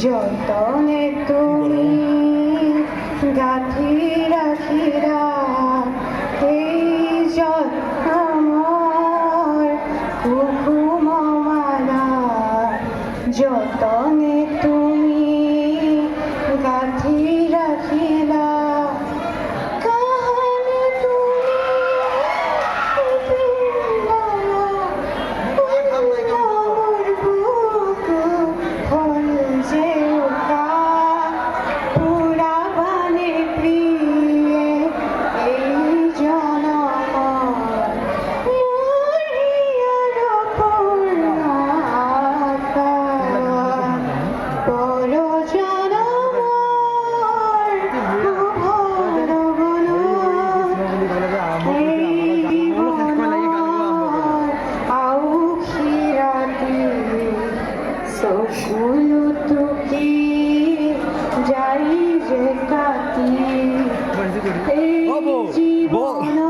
যতনে তুমি গাঁথি রাখিরা এই আমার কুকুম মালা যতনে তুমি গাঁথি রাখিলা কাহানে তুমি আমার বুক ফল যে ওকা পুরাবানে প্রিয়ে এই জনম মরিয়ার পূর্ণাকা পর জনম ভরগণ সকল তুকি যাই যে কাটি এই জীবন